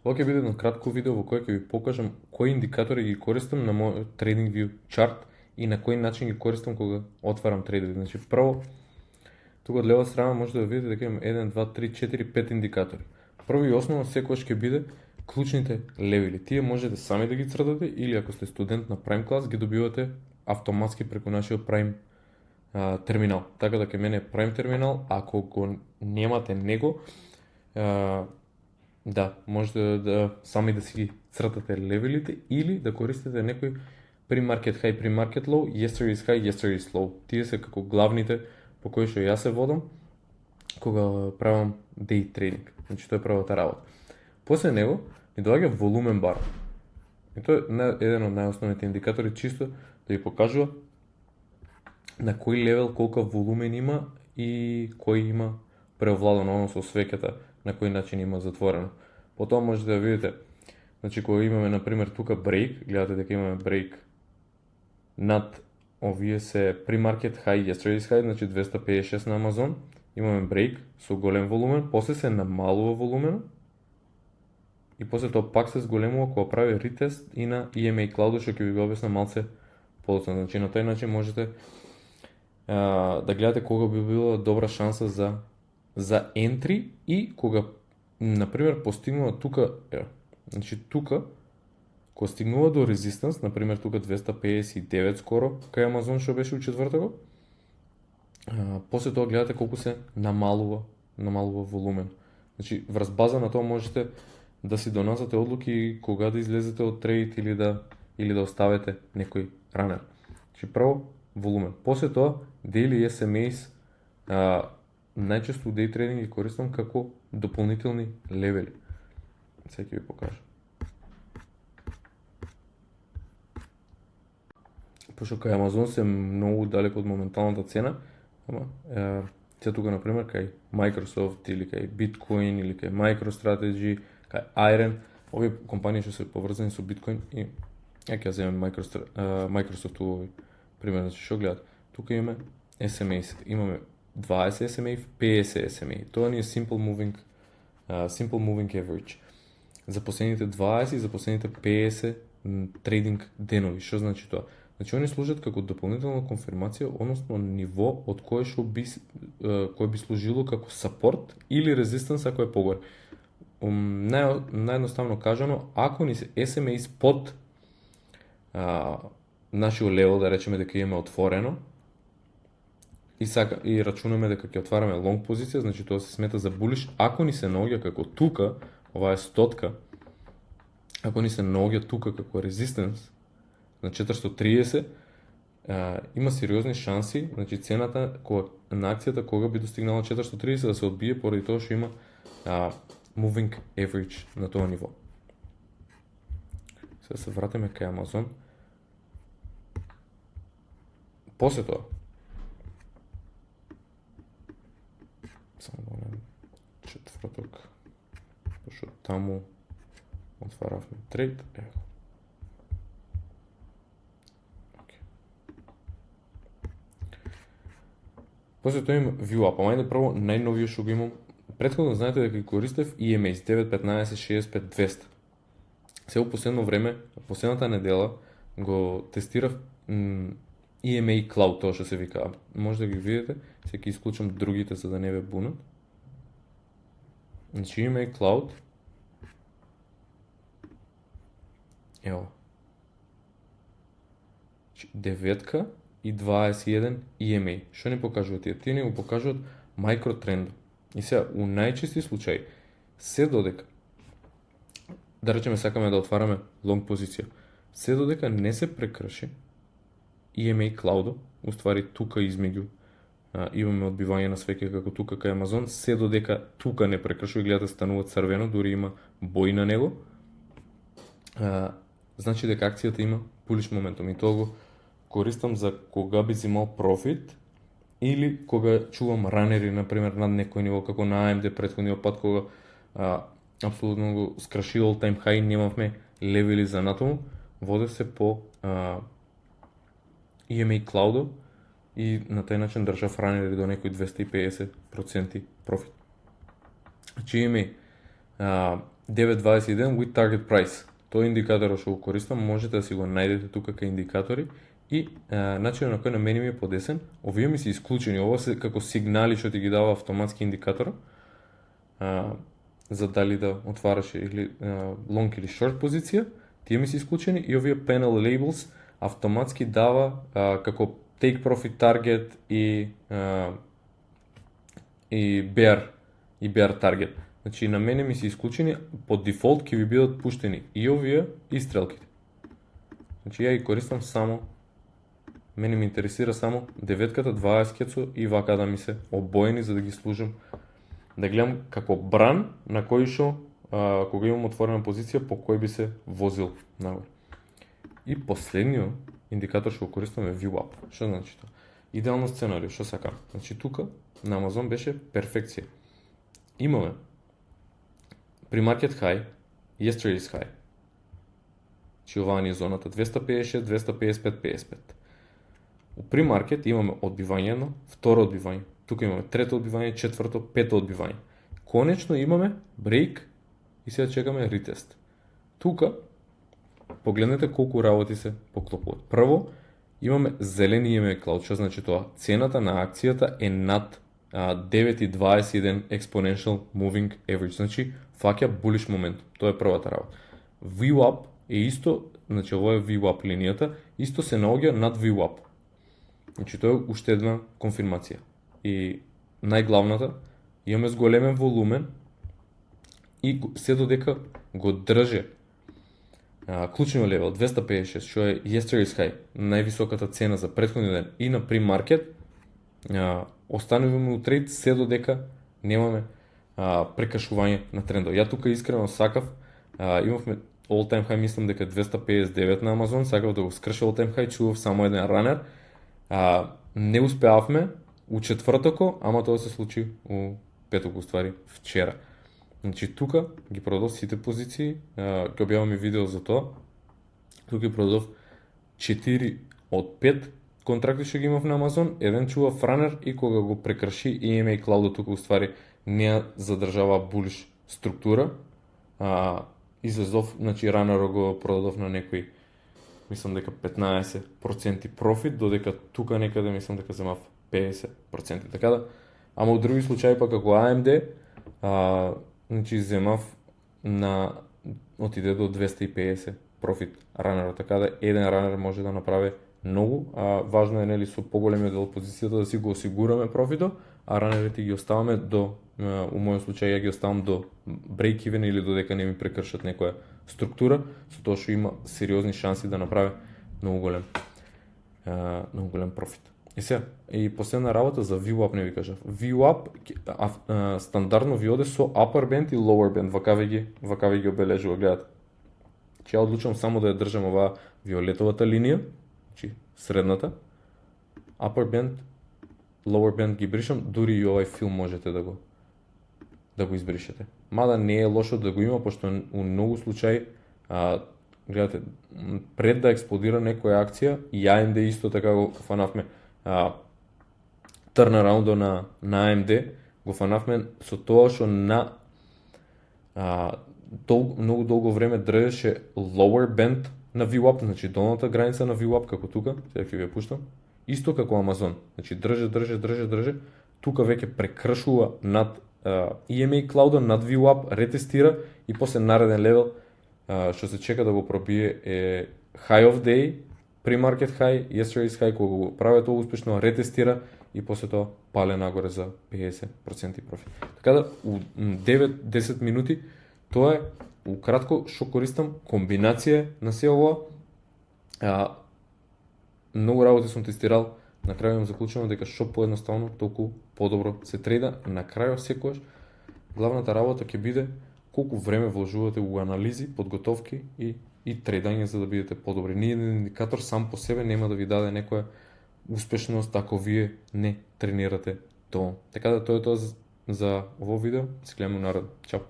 Ова ќе биде едно кратко видео во кое ќе ви покажам кои индикатори ги користам на мојот TradingView чарт и на кој начин ги користам кога отварам трейдери. Значи прво, тука од лева страна можете да видите дека имам 1, 2, 3, 4, 5 индикатори. Прво и основно секогаш ќе биде клучните левели. Тие можете сами да ги цртате или ако сте студент на Prime клас ги добивате автоматски преку нашиот Prime терминал. Така да ке мене Prime терминал, ако го немате него, да, можете да сами да си ги цртате левелите или да користите некој pre-market high, pre-market low, yesterday's high, yesterday's low. Тие се како главните по кои што јас се водам кога правам day trading. Значи тоа е првата работа. После него ми доаѓа волумен бар. И тоа е еден од најосновните индикатори чисто да ви покажува на кој левел колка волумен има и кој има преовладано, односно свеќата на кој начин има затворено. Потоа можете да видите, значи кога имаме на пример тука брейк, гледате дека имаме брейк над овие се pre-market high, yesterday's high, значи 256 на Amazon, имаме брейк со голем волумен, после се намалува волумен и после тоа пак се зголемува кога прави ретест и на EMA Cloud, што ќе ви го објаснам малце подоцна. Значи на тој начин можете да гледате кога би била добра шанса за entry и кога например постигнува тука, значи тука кога стигнува до резистанс, например тука 259 скоро кај Amazon што беше у четвртокот, после тоа гледате колку се намалува волумен. Значи врз база на тоа можете да си донасате одлуки кога да излезете од трейд или да оставите некој ранер. Значи прво волумен. После тоа daily SMAs најчесто у day trading ги користам како дополнителни левели. Сега ќе ви покажам. Пошто кај Amazon се многу далеко од моменталната цена, ама сега тука например кај Microsoft или кај Bitcoin или кај MicroStrategy, кај Iron, овие компании што се поврзани со Bitcoin и ќе земем Microsoft овој пример, значи што гледат. Тука имаме SMAs, имаме 20 SMA, 50 SMA. Тоа ни е simple moving average. За последните 20 и за последните 50 трейдинг денови. Што значи тоа? Значи они служат како дополнителна конфирмација, односно ниво од кое што кој би служило како сапорт или резистанс ако е погоре. Наједноставно кажано, ако ни се SMA под нашиот левел, да речеме дека имаме отворено и рачунаме дека ќе отвараме лонг позиција, значи тоа се смета за булиш. Ако ни се наоѓа како тука, ова е стотка, ако ни се наоѓа тука како резистенс на 430, има сериозни шанси, значи цената на акцијата кога би достигнала 430 да се одбие поради тоа што има moving average на тоа ниво. Сега се вратиме кај Amazon. После тоа, само да четврток, пошто таму отваравме трейд, После тоа имам view up, ама прво најновиот што го имам. Претходно знаете дека ги користев EMAs 9, 15, 65, 200. Сега во последно време, последната недела го тестирав EMA Cloud, тоа што се вика. Може да ги видите, сега ќе исклучам другите за да не ве бунат. Значи EMA Cloud. Ево. 9 и 21 EMA. Што ни покажуваат тие? Тие ни го покажуваат микротрендот. И сега, у најчести случаи, се додека, да речеме сакаме да отвараме лонг позиција, се додека не се прекрши EMA Cloud, уствари тука измеѓу, имаме одбивање на свеќе како тука кај Amazon, се додека тука не прекршува и гледате станува црвено, дури има бој на него, значи дека акцијата има булиш моментум и тоа го користам за кога би зимал профит или кога чувам ранери, например, над некој ниво, како на AMD претходниот пат, кога апсолутно го скраши all time high, немавме левели за натаму, водев се по EMA Cloud и на тај начин држав ранери до некој 250% профит. Значи EMA 9.21 with target price. Тој индикаторот што го користам, можете да си го најдете тука кај индикатори и начинот на кој на мене ми е подесен, овие ми се исклучени, ова се како сигнали што ти ги дава автоматски индикатор, за дали да отвараш или long или short позиција, тие ми се исклучени и овие panel labels автоматски дава како take profit target и bear target. Значи на мене ми се исклучени, по дефолт ќе ви бидат пуштени и овие и стрелките. Значи ја ги користам само, мене ми интересира само 9-ката, 20-кето и вака да ми се обоени за да ги служам, да гледам како бран на кој шо кога имам отворена позиција по кој би се возил нагоре. И последниот индикатор што го користам е VWAP. Што значи тоа? Идеално сценарио, што сакам. Значи тука на Амазон беше перфекција. Имаме pre-market high, yesterday's high. Значи оваа ни е зоната 256, 255, 55. У pre-market имаме одбивање едно, второ одбивање. Тука имаме трето одбивање, четврто, пето одбивање. Конечно имаме брейк и сега чекаме ретест. Тука погледнете колку работи се поклопуваат. Прво имаме зелени EMA Cloud, што значи тоа? Цената на акцијата е над 9.21 exponential moving average, значи фаќа bullish момент. Тоа е првата работа. VWAP е исто, значи ова е VWAP линијата, исто се наоѓа над VWAP. Значи тоа е уште една конфирмација. И најглавната, имаме зголемен волумен и се додека го држе клучниот левел 256, што е yesterday's high, највисоката цена за претходниот ден и на pre-market, остануваме у трейд се додека немаме прекашување на трендот. Ја тука искрено сакав, имавме all time high, мислам дека 259 на Амазон, сакав да го скрша all time high, чував само еден ранер, не успеавме у четвртоко, ама тоа се случи у петоко, уствари вчера. Значи тука ги продав сите позиции, ќе објавам и видео за тоа. Тука ги продав 4 од 5 контракти што ги имав на Амазон, еден чував ранер и кога го прекрши EMA Cloud тука уствари не задржава булиш структура. Излезов, значи ранерот го продав на некој, мислам дека 15% профит, додека тука некаде мислам дека земав 50%. Така да, ама у други случаи па како AMD, значи земав на отиде до 250 профит ранерот, така да еден ранер може да направи многу, важно е нели со поголемиот дел позицијата да си го осигураме профитот, а ранерите ги оставаме до, у мојот случај ја ги оставам до break even или додека не ми прекршат некоја структура, со тоа што има сериозни шанси да направи многу голем профит. И сега, и последна работа за VWAP не ви кажав. VWAP стандардно ви оде со upper band и lower band, вака ви ги обележува, гледате. Че ја одлучам само да ја држам оваа виолетовата линија, значи средната, upper band, lower band ги бришам, дури и овај филм можете да го избришете. Мада не е лошо да го има, пошто у многу случаи, гледате, пред да експлодира некоја акција, и AMD исто така го фанавме, turnaround на AMD, го фанавме со тоа што на многу долго време држеше lower band на VWAP, значи долната граница на VWAP, како тука, сега ќе ви ја пуштам, исто како Амазон, значи држе, тука веќе прекршува над EMA Cloud, над VWAP, ретестира и после нареден левел што се чека да го пробие е high of day, pre-market high, yesterday's high, кога го прави тоа успешно, ретестира и после тоа пале нагоре за 50% профит. Така да, у 9-10 минути, тоа е укратко што користам, комбинација на се ова. Многу работи сум тестирал, на крај имам заклучено дека што поедноставно, толку подобро се трейда. На крај секогаш главната работа ќе биде колку време вложувате у анализи, подготовки и трейдање за да бидете подобри. Ниеден индикатор сам по себе нема да ви даде некоја успешност ако вие не тренирате тоа. Така да тоа е тоа за ово видео. Се гледаме наредно. Чао.